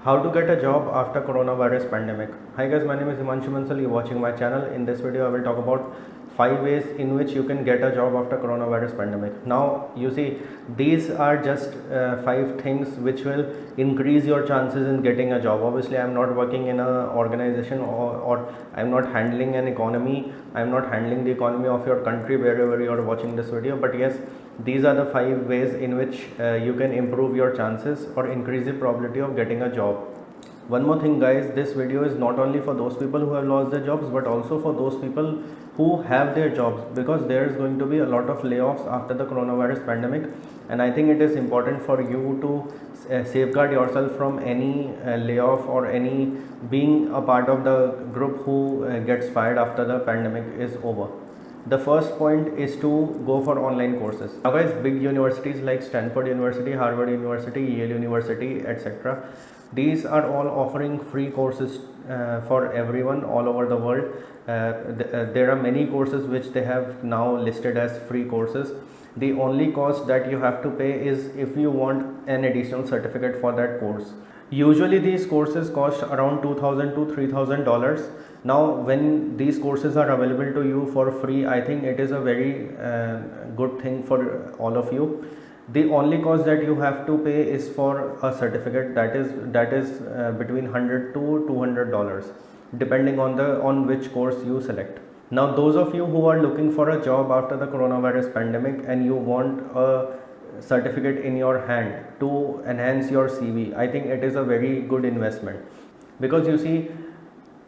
How to get a job after coronavirus pandemic. Hi guys, my name is Himanshu Mansal. You're watching my channel. In this video, I will talk about 5 ways in which you can get a job after coronavirus pandemic. Now, you see, these are just 5 things which will increase your chances in getting a job. Obviously, I'm not working in an organization or I'm not handling an economy. I'm not handling the economy of your country wherever you are watching this video. But yes, these are the 5 ways in which you can improve your chances or increase the probability of getting a job. One more thing guys, this video is not only for those people who have lost their jobs but also for those people who have their jobs, because there is going to be a lot of layoffs after the coronavirus pandemic, and I think it is important for you to safeguard yourself from any layoff or any being a part of the group who gets fired after the pandemic is over. The first point is to go for online courses. Now guys, big universities like Stanford University, Harvard University, Yale University, etc., these are all offering free courses for everyone all over the world. There are many courses which they have now listed as free courses. The only cost that you have to pay is if you want an additional certificate for that course. Usually these courses cost around $2,000 to $3,000. Now when these courses are available to you for free, I think it is a very good thing for all of you. The only cost that you have to pay is for a certificate that is between $100 to $200 depending on which course you select. Now those of you who are looking for a job after the coronavirus pandemic and you want a certificate in your hand to enhance your CV, I think it is a very good investment, because you see,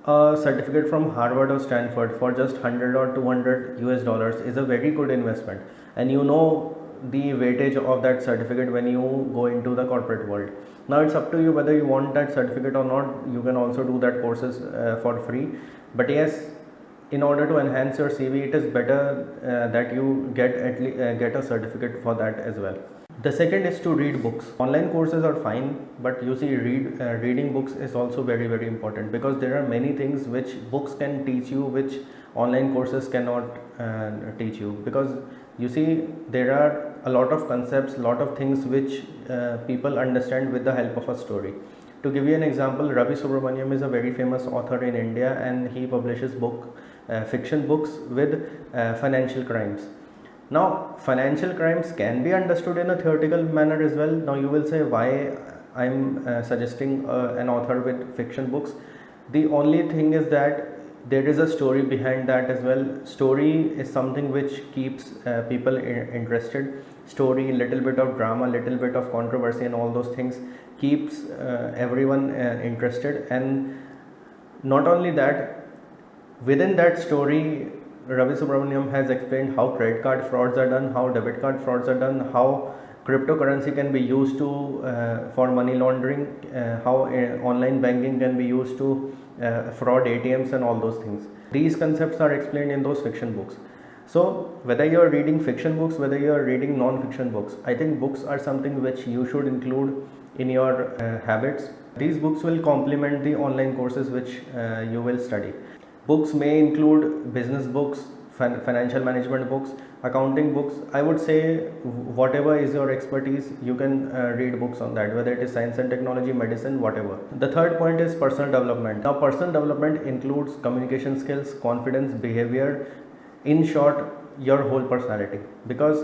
a certificate from Harvard or Stanford for just 100 or 200 US dollars is a very good investment, and you know the weightage of that certificate when you go into the corporate world. Now it's up to you whether you want that certificate or not. You can also do that courses for free, but yes, in order to enhance your CV, it is better that you get get a certificate for that as well. The second is to read books. Online courses are fine, but you see, reading books is also very important, because there are many things which books can teach you which online courses cannot teach you. Because you see, there are a lot of concepts, lot of things which people understand with the help of a story. To give you an example, Ravi Subramaniam is a very famous author in India, and he publishes fiction books with financial crimes. Now, financial crimes can be understood in a theoretical manner as well. Now, you will say, why I'm suggesting an author with fiction books? The only thing is that there is a story behind that as well. Story is something which keeps people interested. Story, little bit of drama, little bit of controversy, and all those things keeps everyone interested. And not only that, within that story, Ravi Subramaniam has explained how credit card frauds are done, how debit card frauds are done, how cryptocurrency can be used for money laundering, how online banking can be used to fraud ATMs and all those things. These concepts are explained in those fiction books. So whether you are reading fiction books, whether you are reading non-fiction books, I think books are something which you should include in your habits. These books will complement the online courses which you will study. Books may include business books, financial management books, accounting books. I would say whatever is your expertise, you can read books on that, whether it is science and technology, medicine, whatever. The third point is personal development. Now, personal development includes communication skills, confidence, behavior, in short, your whole personality. Because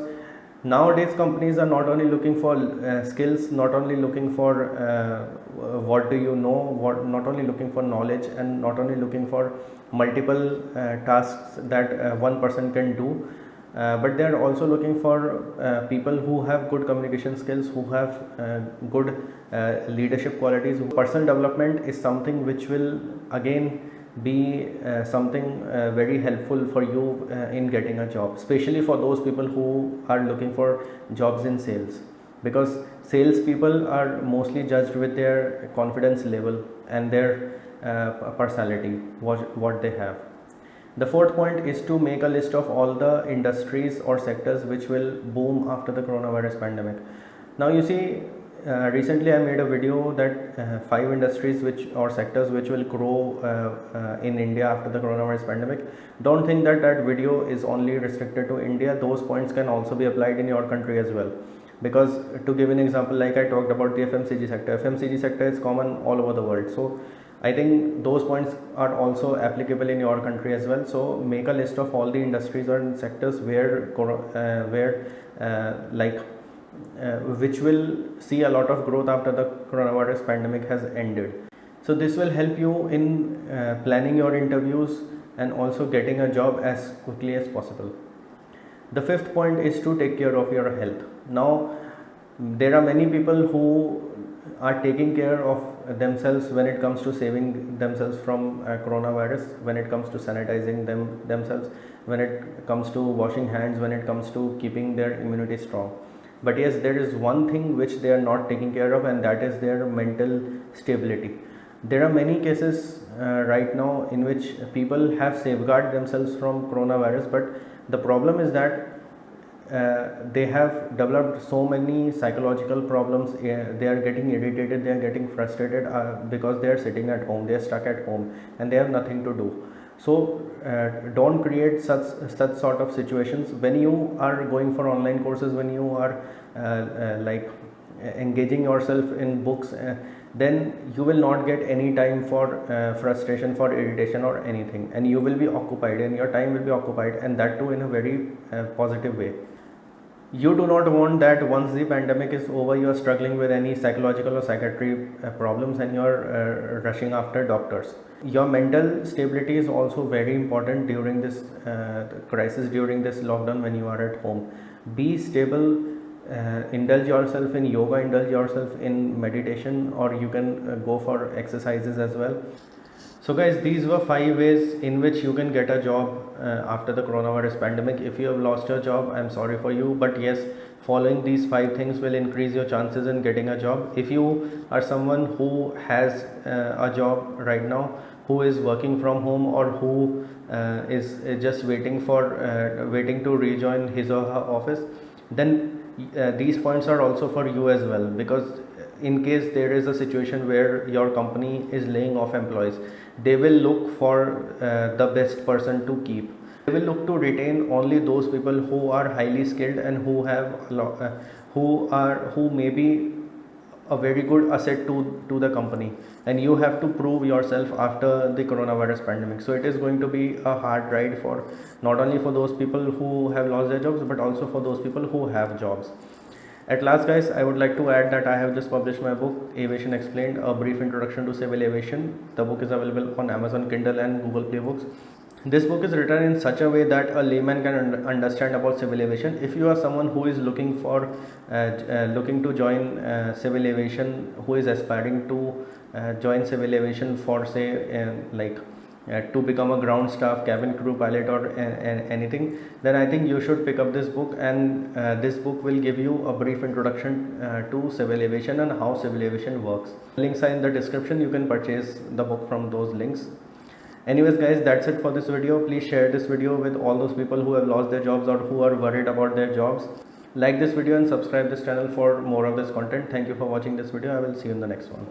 nowadays companies are not only looking for skills, not only looking for what do you know, not only looking for knowledge, and not only looking for multiple tasks that one person can do, but they are also looking for people who have good communication skills, who have good leadership qualities. Personal development is something which will again be something very helpful for you in getting a job, especially for those people who are looking for jobs in sales, because sales people are mostly judged with their confidence level and their personality, what they have. The fourth point is to make a list of all the industries or sectors which will boom after the coronavirus pandemic. Now you see, recently I made a video that 5 industries or sectors which will grow in India after the coronavirus pandemic. Don't think that video is only restricted to India. Those points can also be applied in your country as well. Because to give an example, like I talked about the FMCG sector is common all over the world. So I think those points are also applicable in your country as well. So make a list of all the industries or sectors which will see a lot of growth after the coronavirus pandemic has ended. So this will help you in planning your interviews and also getting a job as quickly as possible. The fifth point is to take care of your health. Now, there are many people who are taking care of themselves when it comes to saving themselves from coronavirus, when it comes to sanitizing themselves, when it comes to washing hands, when it comes to keeping their immunity strong. But yes, there is one thing which they are not taking care of, and that is their mental stability. There are many cases right now in which people have safeguarded themselves from coronavirus, but the problem is that they have developed so many psychological problems. They are getting irritated, they are getting frustrated because they are sitting at home, they are stuck at home, and they have nothing to do. So don't create such sort of situations. When you are going for online courses, when you are engaging yourself in books, then you will not get any time for frustration, for irritation or anything, and you will be occupied and your time will be occupied, and that too in a very positive way. You do not want that once the pandemic is over, you are struggling with any psychological or psychiatry problems and you are rushing after doctors. Your mental stability is also very important during this crisis, during this lockdown when you are at home. Be stable, indulge yourself in yoga, indulge yourself in meditation, or you can go for exercises as well. So guys, these were 5 ways in which you can get a job after the coronavirus pandemic. If you have lost your job, I'm sorry for you, but yes, following these 5 things will increase your chances in getting a job. If you are someone who has a job right now, who is working from home, or who is just waiting to rejoin his or her office, then these points are also for you as well, because in case there is a situation where your company is laying off employees, they will look for the best person to keep. They will look to retain only those people who are highly skilled and who have who may be a very good asset to the company, and you have to prove yourself after the coronavirus pandemic. So it is going to be a hard ride for not only for those people who have lost their jobs, but also for those people who have jobs. At last guys, I would like to add that I have just published my book, Aviation Explained, A Brief Introduction to Civil Aviation. The book is available on Amazon Kindle and Google Play Books. This book is written in such a way that a layman can understand about civil aviation. If you are someone who is looking to join civil aviation, who is aspiring to join civil aviation for say to become a ground staff, cabin crew, pilot, or anything, then I think you should pick up this book, and this book will give you a brief introduction to civil aviation and how civil aviation works. Links are in the description. You can purchase the book from those links. Anyways guys, that's it for this video. Please share this video with all those people who have lost their jobs or who are worried about their jobs. Like this video and subscribe this channel for more of this content. Thank you for watching this video. I will see you in the next one.